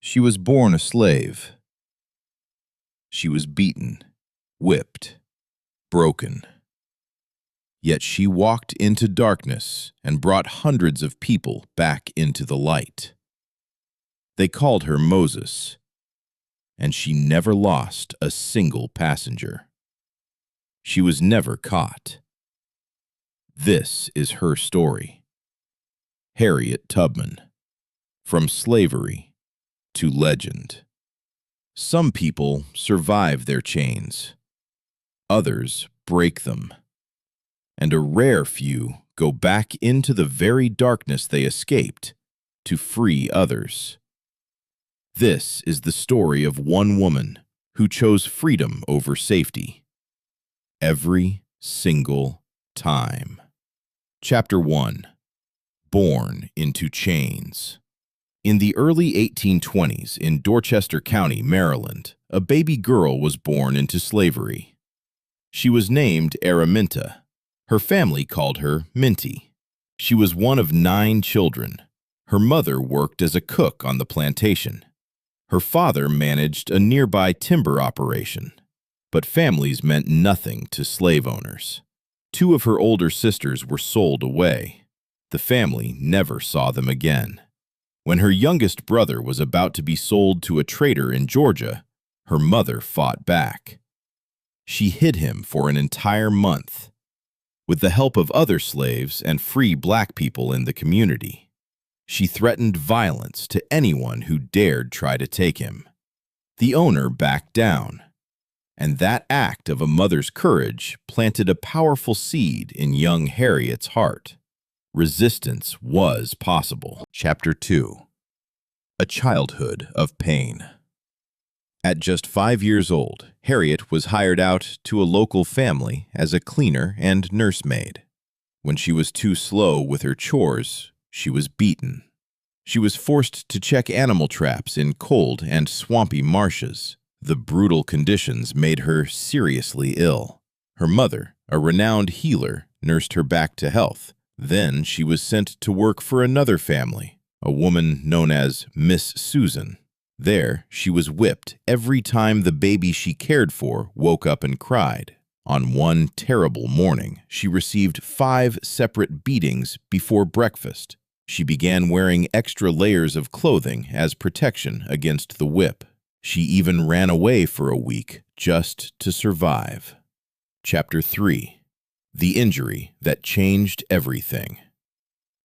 She was born a slave. She was beaten, whipped, broken. Yet she walked into darkness and brought hundreds of people back into the light. They called her Moses, and she never lost a single passenger. She was never caught. This is her story. Harriet Tubman. From slavery to legend. Some people survive their chains. Others break them. And a rare few go back into the very darkness they escaped to free others. This is the story of one woman who chose freedom over safety. Every single time. Chapter 1. Born into Chains. In the early 1820s in Dorchester County, Maryland, a baby girl was born into slavery. She was named Araminta. Her family called her Minty. She was one of 9 children. Her mother worked as a cook on the plantation. Her father managed a nearby timber operation. But families meant nothing to slave owners. 2 of her older sisters were sold away. The family never saw them again. When her youngest brother was about to be sold to a trader in Georgia, her mother fought back. She hid him for an entire month, with the help of other slaves and free black people in the community. She threatened violence to anyone who dared try to take him. The owner backed down, and that act of a mother's courage planted a powerful seed in young Harriet's heart. Resistance was possible. Chapter 2. A childhood of pain. At just 5 years old, Harriet was hired out to a local family as a cleaner and nursemaid. When she was too slow with her chores, she was beaten. She was forced to check animal traps in cold and swampy marshes. The brutal conditions made her seriously ill. Her mother, a renowned healer, nursed her back to health. Then she was sent to work for another family, a woman known as Miss Susan. There, she was whipped every time the baby she cared for woke up and cried. On one terrible morning, she received 5 separate beatings before breakfast. She began wearing extra layers of clothing as protection against the whip. She even ran away for a week just to survive. Chapter 3. The injury that changed everything.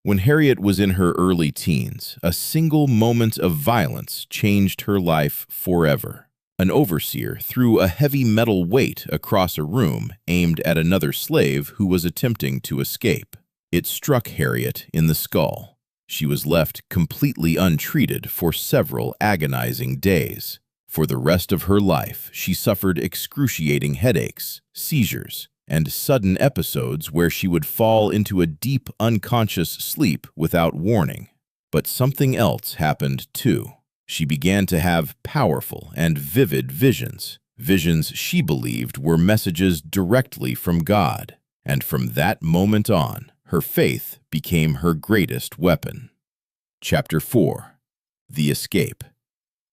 When Harriet was in her early teens, a single moment of violence changed her life forever. An overseer threw a heavy metal weight across a room aimed at another slave who was attempting to escape. It struck Harriet in the skull. She was left completely untreated for several agonizing days. For the rest of her life, she suffered excruciating headaches, seizures, and sudden episodes where she would fall into a deep, unconscious sleep without warning. But something else happened too. She began to have powerful and vivid visions, visions she believed were messages directly from God. And from that moment on, her faith became her greatest weapon. Chapter 4. The Escape.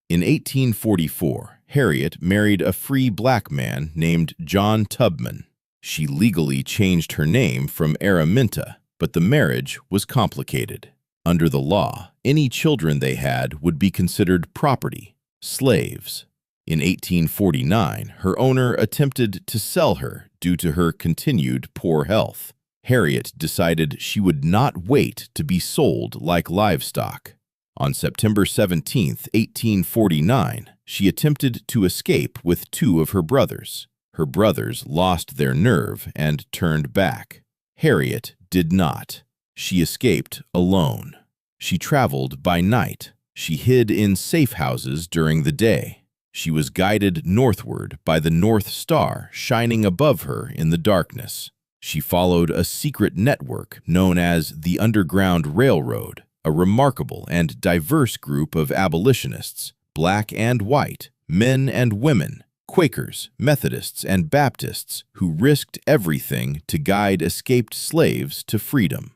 In 1844, Harriet married a free black man named John Tubman. She legally changed her name from Araminta, but the marriage was complicated. Under the law, any children they had would be considered property, slaves. In 1849, her owner attempted to sell her due to her continued poor health. Harriet decided she would not wait to be sold like livestock. On September 17, 1849, she attempted to escape with 2 of her brothers. Her brothers lost their nerve and turned back. Harriet did not. She escaped alone. She traveled by night. She hid in safe houses during the day. She was guided northward by the North Star shining above her in the darkness. She followed a secret network known as the Underground Railroad, a remarkable and diverse group of abolitionists, black and white, men and women, Quakers, Methodists, and Baptists who risked everything to guide escaped slaves to freedom.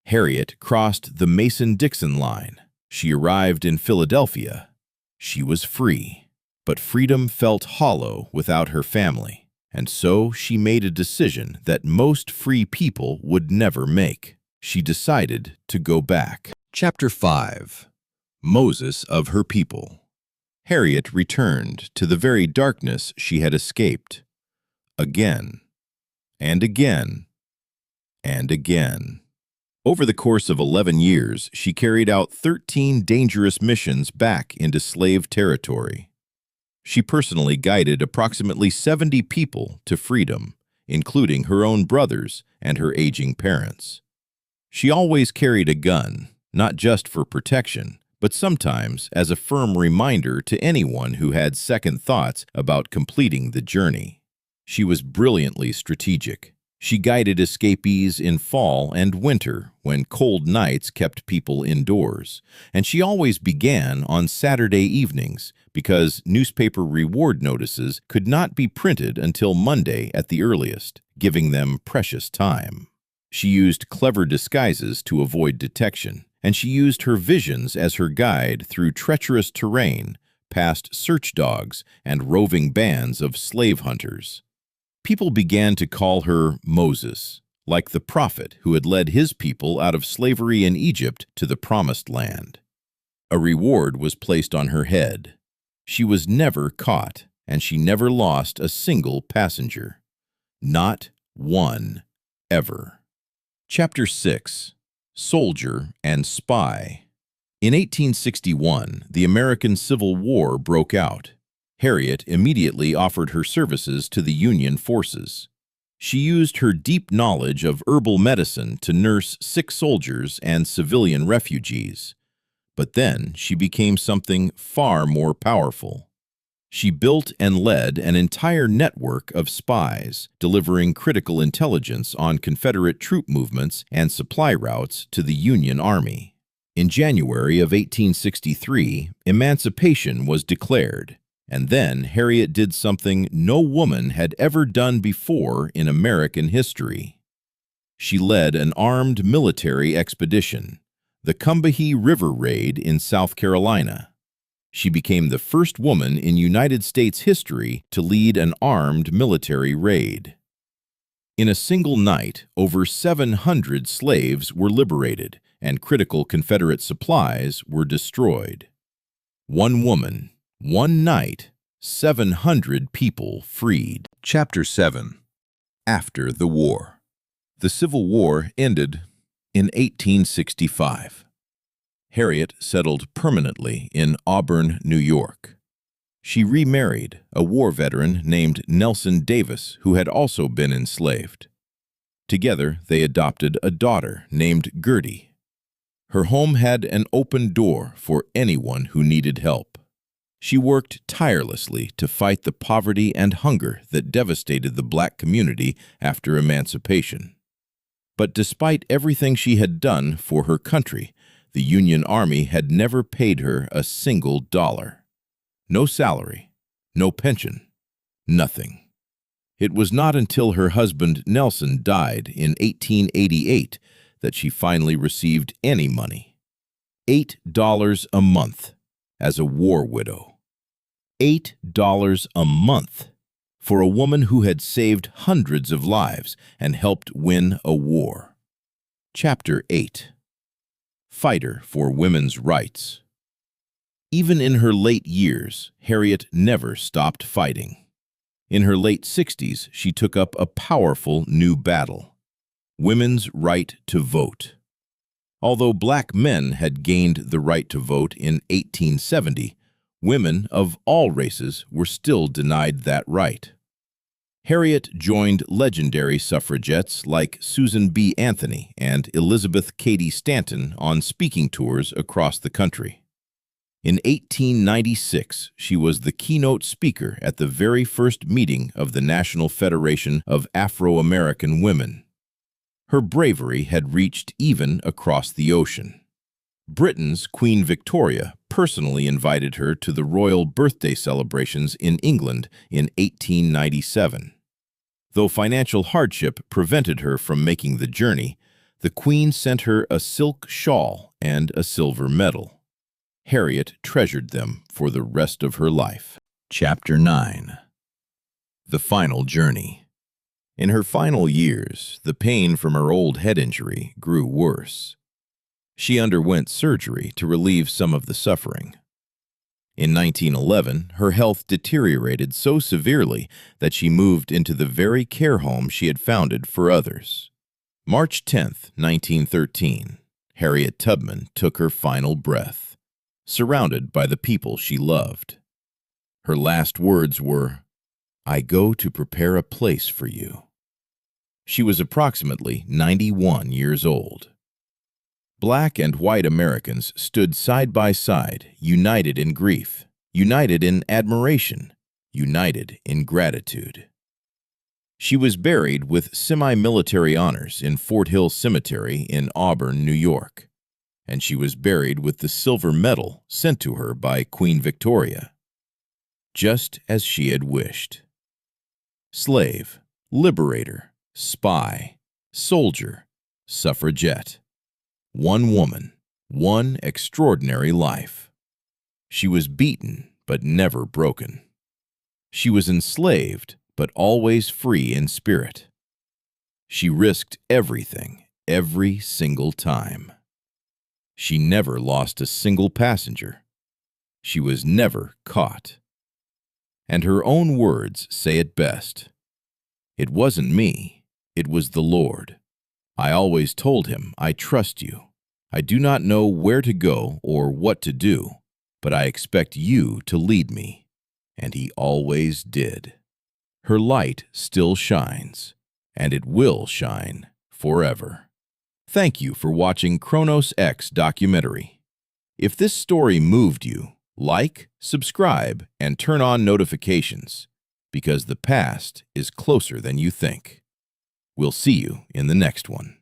Harriet crossed the Mason-Dixon line. She arrived in Philadelphia, She was free, but freedom felt hollow without her family, and so she made a decision that most free people would never make. She decided to go back. Chapter 5. Moses of her people. Harriet returned to the very darkness she had escaped. Again, and again, and again. Over the course of 11 years, she carried out 13 dangerous missions back into slave territory. She personally guided approximately 70 people to freedom, including her own brothers and her aging parents. She always carried a gun, not just for protection, but sometimes as a firm reminder to anyone who had second thoughts about completing the journey. She was brilliantly strategic. She guided escapees in fall and winter when cold nights kept people indoors, and she always began on Saturday evenings because newspaper reward notices could not be printed until Monday at the earliest, giving them precious time. She used clever disguises to avoid detection, and she used her visions as her guide through treacherous terrain, past search dogs and roving bands of slave hunters. People began to call her Moses, like the prophet who had led his people out of slavery in Egypt to the Promised Land. A reward was placed on her head. She was never caught, and she never lost a single passenger. Not one, ever. Chapter 6. Soldier and Spy. In 1861, the American Civil War broke out. Harriet immediately offered her services to the Union forces. She used her deep knowledge of herbal medicine to nurse sick soldiers and civilian refugees. But then she became something far more powerful. She built and led an entire network of spies, delivering critical intelligence on Confederate troop movements and supply routes to the Union Army. In January of 1863, emancipation was declared. And then Harriet did something no woman had ever done before in American history. She led an armed military expedition, the Combahee River Raid in South Carolina. She became the first woman in United States history to lead an armed military raid. In a single night, over 700 slaves were liberated, and critical Confederate supplies were destroyed. One woman, one night, 700 people freed. Chapter 7. After the War. The Civil War ended in 1865. Harriet settled permanently in Auburn, New York. She remarried a war veteran named Nelson Davis, who had also been enslaved. Together, they adopted a daughter named Gertie. Her home had an open door for anyone who needed help. She worked tirelessly to fight the poverty and hunger that devastated the black community after emancipation. But despite everything she had done for her country, the Union Army had never paid her a single dollar. No salary, no pension, nothing. It was not until her husband Nelson died in 1888 that she finally received any money. $8 a month as a war widow. $8 a month for a woman who had saved hundreds of lives and helped win a war. Chapter 8. Fighter for Women's Rights. Even in her late years, Harriet never stopped fighting. In her late 60s, she took up a powerful new battle: women's right to vote. Although black men had gained the right to vote in 1870, women of all races were still denied that right. Harriet joined legendary suffragettes like Susan B. Anthony and Elizabeth Cady Stanton on speaking tours across the country. In 1896, she was the keynote speaker at the very first meeting of the National Federation of Afro-American Women. Her bravery had reached even across the ocean. Britain's Queen Victoria personally invited her to the royal birthday celebrations in England in 1897. Though financial hardship prevented her from making the journey, the Queen sent her a silk shawl and a silver medal. Harriet treasured them for the rest of her life. Chapter 9. The Final Journey. In her final years, the pain from her old head injury grew worse. She underwent surgery to relieve some of the suffering. In 1911, her health deteriorated so severely that she moved into the very care home she had founded for others. March 10, 1913, Harriet Tubman took her final breath, surrounded by the people she loved. Her last words were, "I go to prepare a place for you." She was approximately 91 years old. Black and white Americans stood side by side, united in grief, united in admiration, united in gratitude. She was buried with semi-military honors in Fort Hill Cemetery in Auburn, New York, and she was buried with the silver medal sent to her by Queen Victoria, just as she had wished. Slave, liberator, spy, soldier, suffragette. One woman, one extraordinary life. She was beaten, but never broken. She was enslaved, but always free in spirit. She risked everything, every single time. She never lost a single passenger. She was never caught. And her own words say it best. "It wasn't me, it was the Lord. I always told him, I trust you. I do not know where to go or what to do, but I expect you to lead me." And he always did. Her light still shines, and it will shine forever. Thank you for watching ChronosX documentary. If this story moved you, like, subscribe, and turn on notifications, because the past is closer than you think. We'll see you in the next one.